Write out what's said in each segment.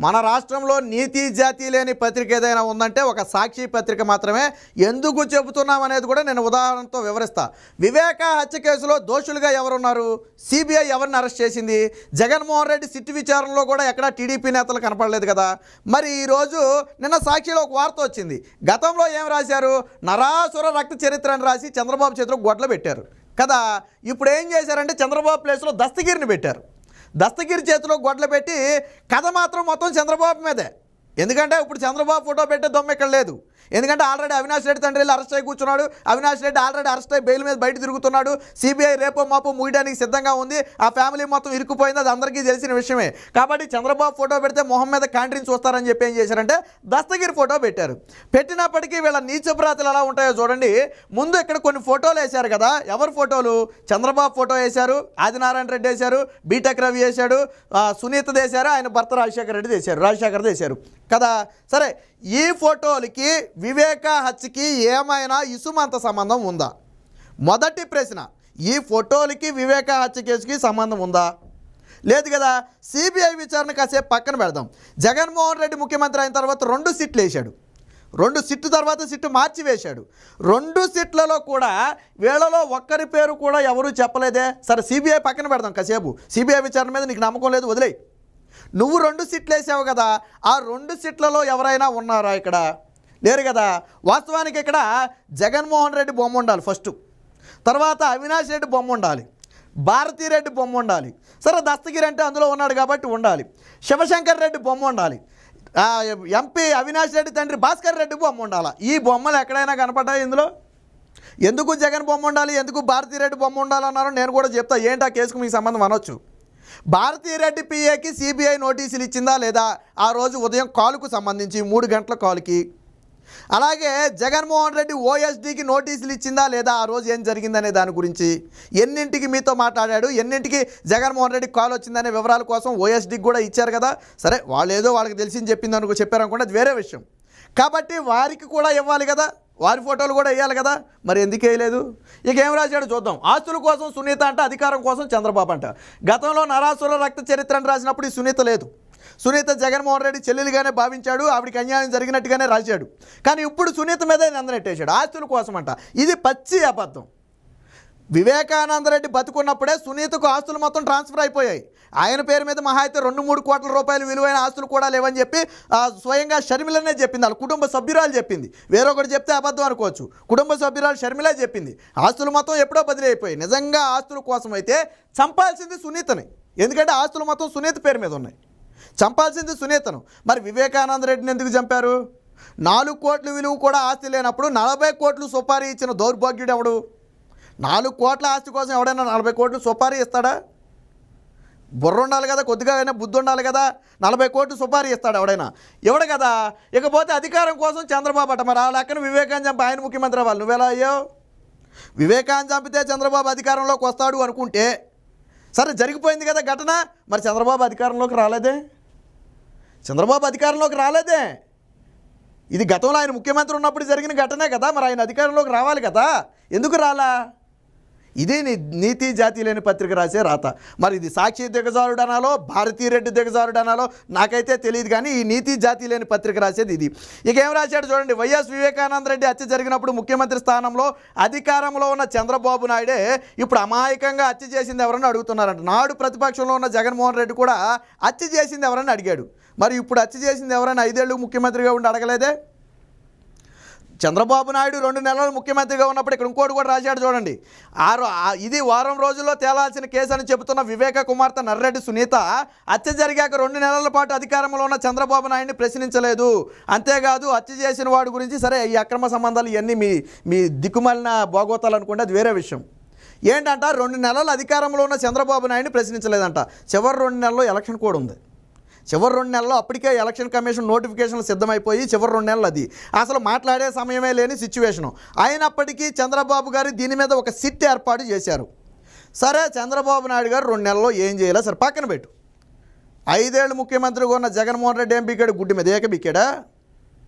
మన రాష్ట్రంలో నీతి జాతి లేని పత్రిక ఏదైనా ఉందంటే ఒక సాక్షి పత్రిక మాత్రమే. ఎందుకు చెబుతున్నాం అనేది కూడా నేను ఉదాహరణతో వివరిస్తా. వివేక హత్య కేసులో దోషులుగా ఎవరున్నారు? సిబిఐ ఎవరిని అరెస్ట్ చేసింది? జగన్మోహన్ రెడ్డి సిట్టు విచారణలో కూడా ఎక్కడా టీడీపీ నేతలు కనపడలేదు కదా. మరి ఈరోజు నిన్న సాక్షిలో ఒక వార్త వచ్చింది. గతంలో ఏం రాశారు? నరాసుర రక్త చరిత్ర అని రాసి చంద్రబాబు చేతిలో గొడ్లు పెట్టారు కదా. ఇప్పుడు ఏం చేశారంటే చంద్రబాబు ప్లేస్లో దస్తగిరిని పెట్టారు. దస్తగిరి చేతిలో గొడ్లు పెట్టి కథ మాత్రం మొత్తం చంద్రబాబు మీదే. ఎందుకంటే ఇప్పుడు చంద్రబాబు ఫోటో పెట్టే దొమ్మ ఇక్కడ లేదు. ఎందుకంటే ఆల్రెడీ అవినాష్ రెడ్డి తండ్రి వెళ్ళి అరెస్ట్ అయి కూర్చున్నాడు. అవినాష్ రెడ్డి ఆల్రెడీ అరెస్ట్ అయ్యి బెయిల్ మీద బయట తిరుగుతున్నాడు. సిబిఐ రేపో మాపో ముగియడానికి సిద్ధంగా ఉంది. ఆ ఫ్యామిలీ మొత్తం ఇరుక్కుపోయింది, అది అందరికీ తెలిసిన విషయమే. కాబట్టి చంద్రబాబు ఫోటో పెడితే మొహం మీద కాంట్రీని చూస్తారని చెప్పి ఏం చేశారంటే దస్తగిరి ఫోటో పెట్టారు. పెట్టినప్పటికీ వీళ్ళ నీచప్రాతులు ఎలా ఉంటాయో చూడండి. ముందు ఇక్కడ కొన్ని ఫోటోలు వేశారు కదా. ఎవరు ఫోటోలు? చంద్రబాబు ఫోటో వేశారు, ఆదినారాయణ రెడ్డి వేశారు, బీటెక్ రవి వేశాడు, సునీత వేశారు, ఆయన భర్త రాజశేఖర్ వేశారు కదా. సరే, ఈ ఫోటోలకి వివేక హత్యకి ఏమైనా ఇసుమంత సంబంధం ఉందా? మొదటి ప్రశ్న. ఈ ఫోటోలకి వివేక హత్య కేసుకి సంబంధం ఉందా? లేదు కదా. సిబిఐ విచారణ కాసేపు పక్కన పెడదాం. జగన్మోహన్ రెడ్డి ముఖ్యమంత్రి అయిన తర్వాత 2 సిట్లు వేశాడు. 2 సిట్టు తర్వాత సిట్టు మార్చి వేశాడు. 2 సిట్లలో కూడా వీళ్ళలో ఒక్కరి పేరు కూడా ఎవరూ చెప్పలేదే. సరే, సిబిఐ పక్కన పెడదాం కాసేపు. సిబిఐ విచారణ మీద నీకు నమ్మకం లేదు, వదిలేయి. నువ్వు 2 సిట్లు వేసావు కదా. ఆ 2 సిట్లలో ఎవరైనా ఉన్నారా? ఇక్కడ లేరు కదా. వాస్తవానికి ఇక్కడ జగన్మోహన్ రెడ్డి బొమ్మ ఉండాలి ఫస్ట్, తర్వాత అవినాష్ రెడ్డి బొమ్మ ఉండాలి, భారతీరెడ్డి బొమ్మ ఉండాలి. సరే, దస్తగిరి అంటే అందులో ఉన్నాడు కాబట్టి ఉండాలి. శివశంకర్ రెడ్డి బొమ్మ ఉండాలి. ఎంపీ అవినాష్ రెడ్డి తండ్రి భాస్కర్ రెడ్డి బొమ్మ ఉండాలి. ఈ బొమ్మలు ఎక్కడైనా కనపడ్డాయి ఇందులో? ఎందుకు జగన్ బొమ్మ ఉండాలి, ఎందుకు భారతీరెడ్డి బొమ్మ ఉండాలన్నారో నేను కూడా చెప్తా. ఏంటి ఆ కేసుకు మీకు సంబంధం అనొచ్చు. భారతీరెడ్డి పిఏకి సిబిఐ నోటీసులు ఇచ్చిందా లేదా? ఆ రోజు ఉదయం కాలుకు సంబంధించి 3 గంటల కాలుకి. అలాగే జగన్మోహన్ రెడ్డి ఓఎస్డీకి నోటీసులు ఇచ్చిందా లేదా? ఆ రోజు ఏం జరిగిందనే దాని గురించి, ఎన్నింటికి మీతో మాట్లాడాడు, ఎన్నింటికి జగన్మోహన్ రెడ్డి కాల్ వచ్చిందనే వివరాల కోసం ఓఎస్డీకి కూడా ఇచ్చారు కదా. సరే, వాళ్ళు ఏదో వాళ్ళకి తెలిసింది చెప్పారనుకోండి, అది వేరే విషయం. కాబట్టి వారికి కూడా ఇవ్వాలి కదా, వారి ఫోటోలు కూడా వేయాలి కదా. మరి ఎందుకు వేయలేదు? ఇక ఏం రాశాడు చూద్దాం. ఆస్తుల కోసం సునీత అంట, అధికారం కోసం చంద్రబాబు అంట. గతంలో నరాసుర రక్త చరిత్ర అని రాసినప్పుడు ఈ సునీత లేదు. సునీత జగన్మోహన్ రెడ్డి చెల్లెలుగానే భావించాడు, ఆవిడికి అన్యాయం జరిగినట్టుగానే రాశాడు. కానీ ఇప్పుడు సునీత మీదే నందనెట్టేశాడు ఆస్తుల కోసం అంట. ఇది పచ్చి అబద్ధం. వివేకానంద రెడ్డి బతుకున్నప్పుడే సునీతకు ఆస్తులు మొత్తం ట్రాన్స్ఫర్ అయిపోయాయి. ఆయన పేరు మీద మహా అయితే 2-3 కోట్ల రూపాయలు విలువైన ఆస్తులు కూడా లేవని చెప్పి స్వయంగా షర్మిలనే చెప్పింది. వాళ్ళ కుటుంబ సభ్యురాలు చెప్పింది. వేరొకటి చెప్తే అబద్ధం అనుకోవచ్చు. కుటుంబ సభ్యురాలు షర్మిలే చెప్పింది. ఆస్తులు మొత్తం ఎప్పుడో బదిలీ అయిపోయాయి. నిజంగా ఆస్తుల కోసం అయితే చంపాల్సింది సునీతని. ఎందుకంటే ఆస్తులు మొత్తం సునీత పేరు మీద ఉన్నాయి. చంపాల్సింది సునీతను. మరి వివేకానంద రెడ్డిని ఎందుకు చంపారు? 4 కోట్ల విలువ కూడా ఆస్తి లేనప్పుడు 40 కోట్లు సుపారీ ఇచ్చిన దౌర్భాగ్యుడు ఎవడు? 4 కోట్ల ఆస్తి కోసం ఎవడైనా 40 కోట్లు సుపారీ ఇస్తాడా? బుర్ర ఉండాలి కదా, కొద్దిగా అయినా బుద్ధి ఉండాలి కదా. 40 కోట్లు సుపారీ ఇస్తాడు ఎవడైనా? ఎవడు కదా. ఇకపోతే అధికారం కోసం చంద్రబాబు అట. మరి ఆ లెక్కన వివేకాన్ని చంపి ఆయన ముఖ్యమంత్రి అవ్వాలి. నువ్వెలా అయ్యావు? వివేకాన్ని చంపితే చంద్రబాబు అధికారంలోకి వస్తాడు అనుకుంటే సరే, జరిగిపోయింది కదా ఘటన. మరి చంద్రబాబు అధికారంలోకి రాలేదే. ఇది గతంలో ఆయన ముఖ్యమంత్రి ఉన్నప్పుడు జరిగిన ఘటనే కదా. మరి ఆయన అధికారంలోకి రావాలి కదా, ఎందుకు రాలా? ఇదే నీతి జాతి లేని పత్రిక రాసే రాత. మరి ఇది సాక్షి దిగజారుడు అనాలో, భారతీరెడ్డి దిగజారుడు అనాలో నాకైతే తెలియదు. కానీ ఈ నీతి జాతి లేని పత్రిక రాసేది ఇది. ఇక ఏం రాశాడు చూడండి. వైఎస్ వివేకానంద రెడ్డి హత్య జరిగినప్పుడు ముఖ్యమంత్రి స్థానంలో అధికారంలో ఉన్న చంద్రబాబు నాయుడే ఇప్పుడు అమాయకంగా హత్య చేసింది ఎవరని అడుగుతున్నారంట. నాడు ప్రతిపక్షంలో ఉన్న జగన్మోహన్ రెడ్డి కూడా హత్య చేసింది ఎవరని అడిగాడు. మరి ఇప్పుడు హత్య చేసింది ఎవరైనా 5 ఏళ్ళు ముఖ్యమంత్రిగా ఉండి అడగలేదే? చంద్రబాబు నాయుడు 2 నెలలు ముఖ్యమంత్రిగా ఉన్నప్పుడు ఇక్కడ ఇంకోటి కూడా రాశాడు చూడండి. ఇది వారం రోజుల్లో తేలాల్సిన కేసు అని చెబుతున్న వివేక కుమార్తె నర్రెడ్డి సునీత హత్య జరిగాక 2 నెలల పాటు అధికారంలో ఉన్న చంద్రబాబు నాయుడిని ప్రశ్నించలేదు. అంతేకాదు హత్య చేసిన వాడి గురించి సరే ఈ అక్రమ సంబంధాలు ఇవన్నీ మీ దిక్కుమాలిన భోగోతాలు అనుకుంటే అది వేరే విషయం. ఏంటంట, 2 నెలలు అధికారంలో ఉన్న చంద్రబాబు నాయుడిని ప్రశ్నించలేదంట. చివరి 2 నెలల్లో ఎలక్షన్ కూడా ఉంది. చివరి 2 నెలల్లో అప్పటికే ఎలక్షన్ కమిషన్ నోటిఫికేషన్లు సిద్ధమైపోయి చివరి 2 నెలలు అది అసలు మాట్లాడే సమయమే లేని సిచ్యువేషను. అయినప్పటికీ చంద్రబాబు గారు దీని మీద ఒక సిట్ ఏర్పాటు చేశారు. సరే, చంద్రబాబు నాయుడు గారు 2 నెలల్లో ఏం చేయాలో సరే పక్కన పెట్టు. 5 ఏళ్ళు ముఖ్యమంత్రిగా ఉన్న జగన్మోహన్ రెడ్డి ఏం బీకాడు? గుడ్డి మీద ఏక బీకాడా?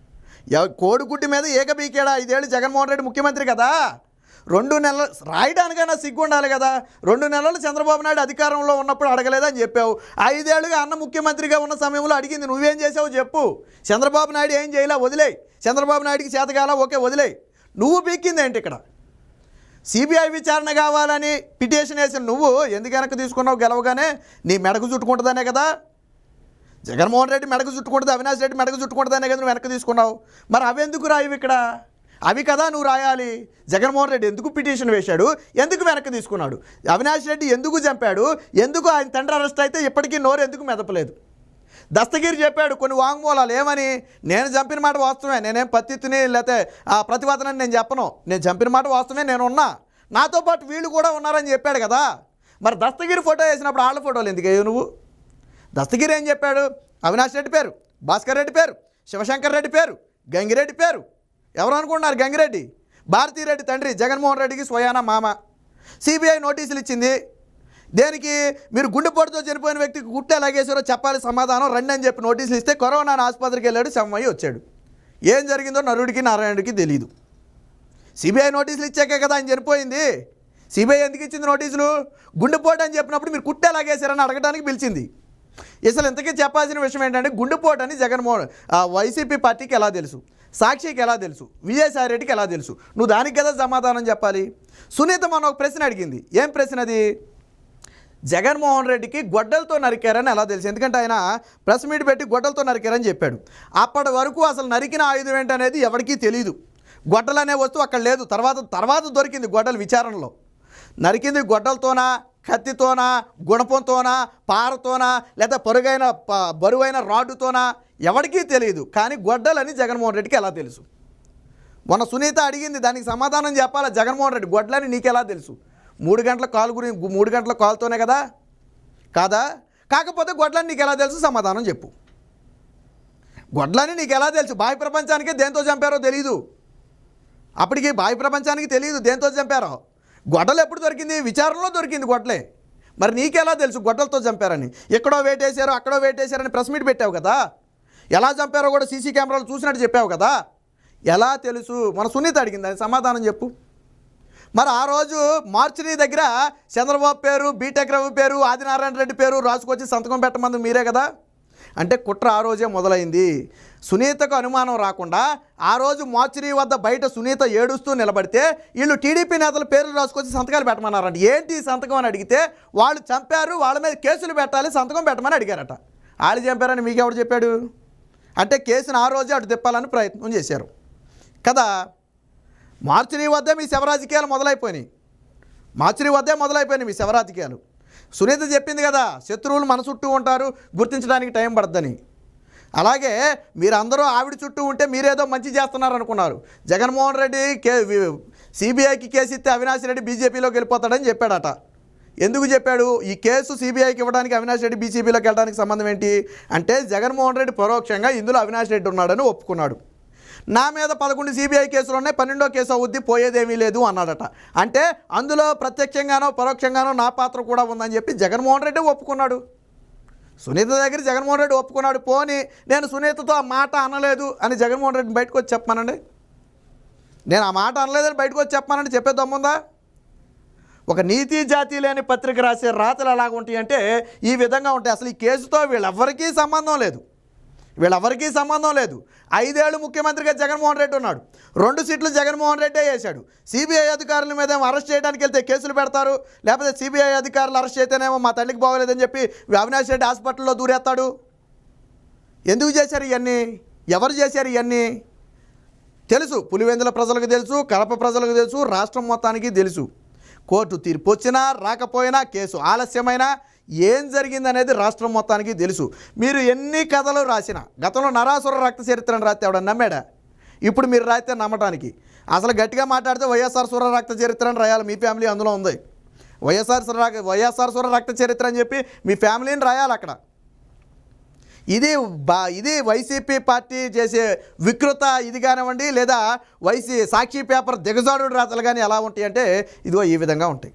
కోడిగుడ్డి మీద ఏక బీకాడా? 5 ఏళ్ళు జగన్మోహన్ రెడ్డి ముఖ్యమంత్రి కదా. 2 నెలలు రాయడానికైనా సిగ్గు ఉండాలి కదా. 2 నెలలు చంద్రబాబు నాయుడు అధికారంలో ఉన్నప్పుడు అడగలేదని చెప్పావు. 5 ఏళ్ళుగా అన్న ముఖ్యమంత్రిగా ఉన్న సమయంలో అడిగింది, నువ్వేం చేసావు చెప్పు. చంద్రబాబు నాయుడు ఏం చేయలే, వదిలేయి. చంద్రబాబు నాయుడికి చేతగాల, ఓకే వదిలేయి. నువ్వు పీక్కింది ఏంటి ఇక్కడ? సిబిఐ విచారణ కావాలని పిటిషన్ వేసిన నువ్వు ఎందుకు వెనక్కి తీసుకున్నావు? గెలవగానే నీ మెడకు చుట్టుకుంటుందనే కదా. జగన్మోహన్ రెడ్డి మెడకు చుట్టుకుంటుంది, అవినాష్ రెడ్డి మెడకు చుట్టుకుంటుందనే కదా నువ్వు వెనక్కి తీసుకున్నావు. మరి అవెందుకు రాయవు ఇక్కడ? అవి కదా నువ్వు రాయాలి. జగన్మోహన్ రెడ్డి ఎందుకు పిటిషన్ వేశాడు, ఎందుకు వెనక్కి తీసుకున్నాడు, అవినాష్ రెడ్డి ఎందుకు చంపాడు, ఎందుకు ఆయన తండ్రి అరెస్ట్ అయితే ఇప్పటికీ నోరు ఎందుకు మెదపలేదు. దస్తగిరి చెప్పాడు కొన్ని వాంగ్మూలాలు, ఏమని? నేను చంపిన మాట వాస్తవమే, నేనేం పత్తిని లేకపోతే ఆ ప్రతిపాదనని నేను చెప్పను, నేను చంపిన మాట వాస్తవమే, నేను ఉన్నా, నాతో పాటు వీళ్ళు కూడా ఉన్నారని చెప్పాడు కదా. మరి దస్తగిరి ఫోటో వేసినప్పుడు వాళ్ళ ఫోటోలు ఎందుకు వేయవు నువ్వు? దస్తగిరి ఏం చెప్పాడు? అవినాష్ రెడ్డి పేరు, భాస్కర్ రెడ్డి పేరు, శివశంకర్ రెడ్డి పేరు, గంగిరెడ్డి పేరు. ఎవరు అనుకుంటున్నారు? గంగిరెడ్డి భారతీరెడ్డి తండ్రి, జగన్మోహన్ రెడ్డికి స్వయానా మామ. సిబిఐ నోటీసులు ఇచ్చింది దేనికి? మీరు గుండెపోటుతో చనిపోయిన వ్యక్తికి గుట్ట ఎలాగేసారో చెప్పాలి, సమాధానం రండి అని చెప్పి నోటీసులు ఇస్తే కరోనా ఆసుపత్రికి వెళ్ళాడు, శమ్మయ్య వచ్చాడు. ఏం జరిగిందో నరుడికి నారాయణుడికి తెలియదు. సిబిఐ నోటీసులు ఇచ్చాకే కదా ఆయన చనిపోయింది. సిబిఐ ఎందుకు ఇచ్చింది నోటీసులు? గుండెపోటు అని చెప్పినప్పుడు మీరు కుట్ట ఎలాగేసారని అడగడానికి పిలిచింది. అసలు ఇంతకీ చెప్పాల్సిన విషయం ఏంటంటే, గుండెపోటు అని జగన్మోహన్ వైసీపీ పార్టీకి ఎలా తెలుసు, సాక్షికి ఎలా తెలుసు, విజయసాయి రెడ్డికి ఎలా తెలుసు? నువ్వు దానికి కదా సమాధానం చెప్పాలి. సునీత మన ఒక ప్రశ్న అడిగింది. ఏం ప్రశ్న అది? జగన్మోహన్ రెడ్డికి గొడ్డలతో నరికారని ఎలా తెలుసు? ఎందుకంటే ఆయన ప్రెస్ మీట్ పెట్టి గొడ్డలతో నరికారని చెప్పాడు. అప్పటి వరకు అసలు నరికిన ఆయుధం ఏంటనేది ఎవరికీ తెలియదు. గొడ్డలు అనే వస్తువు అక్కడ లేదు. తర్వాత దొరికింది గొడ్డలు విచారణలో. నరికింది గొడ్డలతోనా, కత్తితోనా, గుణపంతోనా, పారతోనా, లేదా బరువైన రాడ్డుతోనా ఎవరికీ తెలియదు. కానీ గొడ్డలని జగన్మోహన్ రెడ్డికి ఎలా తెలుసు? మొన్న సునీత అడిగింది, దానికి సమాధానం చెప్పాలా జగన్మోహన్ రెడ్డి. గొడ్డలని నీకెలా తెలుసు? 3 గంటల కాలు 3 గంటల కాలుతోనే కదా, కాదా? కాకపోతే గొడ్లని నీకు ఎలా తెలుసు? సమాధానం చెప్పు. గొడ్లని నీకు ఎలా తెలుసు? బాహ్య ప్రపంచానికే దేంతో చంపారో తెలీదు. అప్పటికి బాహ్య ప్రపంచానికి తెలియదు దేంతో చంపారో. గొడ్డలు ఎప్పుడు దొరికింది? విచారణలో దొరికింది గొడ్డలే. మరి నీకెలా తెలుసు గొడ్డలతో చంపారని? ఎక్కడో వేటేశారో అక్కడో వేటేశారని ప్రెస్ మీట్ పెట్టావు కదా. ఎలా చంపారో కూడా సీసీ కెమెరాలు చూసినట్టు చెప్పావు కదా. ఎలా తెలుసు? మన సునీత అడిగింది, దానికి సమాధానం చెప్పు. మరి ఆ రోజు మార్చిని దగ్గర చంద్రబాబు పేరు, బీటెక్ రవి పేరు, ఆదినారాయణ రెడ్డి పేరు రాసుకొచ్చి సంతకం పెట్టమంది మీరే కదా. అంటే కుట్ర ఆ రోజే మొదలైంది. సునీతకు అనుమానం రాకుండా ఆ రోజు మార్చిరి వద్ద బయట సునీత ఏడుస్తూ నిలబడితే వీళ్ళు టీడీపీ నేతల పేర్లు రాసుకొచ్చి సంతకాలు పెట్టమన్నారంట. ఏంటి సంతకం అని అడిగితే వాళ్ళు చంపారు, వాళ్ళ మీద కేసులు పెట్టాలి, సంతకం పెట్టమని అడిగారట. వాళ్ళు చంపారని మీకెవడు చెప్పాడు? అంటే కేసును ఆ రోజే అటు తిప్పాలని ప్రయత్నం చేశారు కదా. మార్చిరి వద్దే మీ శవరాజకీయాలు మొదలైపోయినాయి. మీ శవరాజకీయాలు. సునీత చెప్పింది కదా, శత్రువులు మన చుట్టూ ఉంటారు, గుర్తించడానికి టైం పడుతుందని. అలాగే మీరందరూ ఆవిడ చుట్టూ ఉంటే మీరేదో మంచి చేస్తున్నారు అనుకున్నారు. జగన్మోహన్ రెడ్డి సిబిఐకి కేసు ఇస్తే అవినాష్ రెడ్డి బీజేపీలోకి వెళ్ళిపోతాడని చెప్పాడట. ఎందుకు చెప్పాడు? ఈ కేసు సిబిఐకి ఇవ్వడానికి అవినాష్ రెడ్డి బీజేపీలోకి వెళ్ళడానికి సంబంధం ఏంటి అంటే, జగన్మోహన్ రెడ్డి పరోక్షంగా ఇందులో అవినాష్ రెడ్డి ఉన్నాడని ఒప్పుకున్నాడు. నా మీద 11 సిబిఐ కేసులు ఉన్నాయి, 12వ కేసు అవుద్ది, పోయేదేమీ లేదు అన్నాడట. అంటే అందులో ప్రత్యక్షంగానో పరోక్షంగానో నా పాత్ర కూడా ఉందని చెప్పి జగన్మోహన్ రెడ్డి ఒప్పుకున్నాడు. సునీత దగ్గర జగన్మోహన్ రెడ్డి ఒప్పుకున్నాడు. పోని నేను సునీతతో ఆ మాట అనలేదు అని జగన్మోహన్ రెడ్డిని బయటకు వచ్చి చెప్పమానండి. నేను ఆ మాట అనలేదని బయటకు వచ్చి చెప్పమానండి చెప్పే దమ్ముందా? ఒక నీతి జాతి లేని పత్రిక రాసే రాతలు ఎలాగ ఉంటాయి అంటే ఈ విధంగా ఉంటాయి. అసలు ఈ కేసుతో వీళ్ళెవ్వరికీ సంబంధం లేదు. 5 ఏళ్ళు ముఖ్యమంత్రిగా జగన్మోహన్ రెడ్డి ఉన్నాడు. 2 సీట్లు జగన్మోహన్ రెడ్డే వేశాడు. సిబిఐ అధికారుల మీద అరెస్ట్ చేయడానికి వెళ్తే కేసులు పెడతారు, లేకపోతే సిబిఐ అధికారులు అరెస్ట్ అయితేనేమో మా తల్లికి బాగోలేదని చెప్పి అవినాష్ రెడ్డి హాస్పిటల్లో దూరేస్తాడు. ఎందుకు చేశారు ఇవన్నీ? ఎవరు చేశారు ఇవన్నీ? తెలుసు. పులివెందుల ప్రజలకు తెలుసు, కడప ప్రజలకు తెలుసు, రాష్ట్రం మొత్తానికి తెలుసు. కోర్టు తీర్పు వచ్చినా రాకపోయినా, కేసు ఆలస్యమైనా ఏం జరిగిందనేది రాష్ట్రం మొత్తానికి తెలుసు. మీరు ఎన్ని కథలు రాసినా, గతంలో నరాసుర రక్త చరిత్రను రాస్తే ఎవడన్నా నమ్మాడా? ఇప్పుడు మీరు రాస్తే నమ్మటానికి. అసలు గట్టిగా మాట్లాడితే వైఎస్ఆర్ సుర రక్త చరిత్రను రాయాలి. మీ ఫ్యామిలీ అందులో ఉంది. వైఎస్ఆర్ సుర రక్త చరిత్ర అని చెప్పి మీ ఫ్యామిలీని రాయాలి అక్కడ. ఇది వైసీపీ పార్టీ చేసే వికృత ఇది కానివ్వండి, లేదా సాక్షి పేపర్ దిగజాడు రాతలు కానీ ఎలా ఉంటాయి అంటే ఇదిగో ఈ విధంగా ఉంటాయి.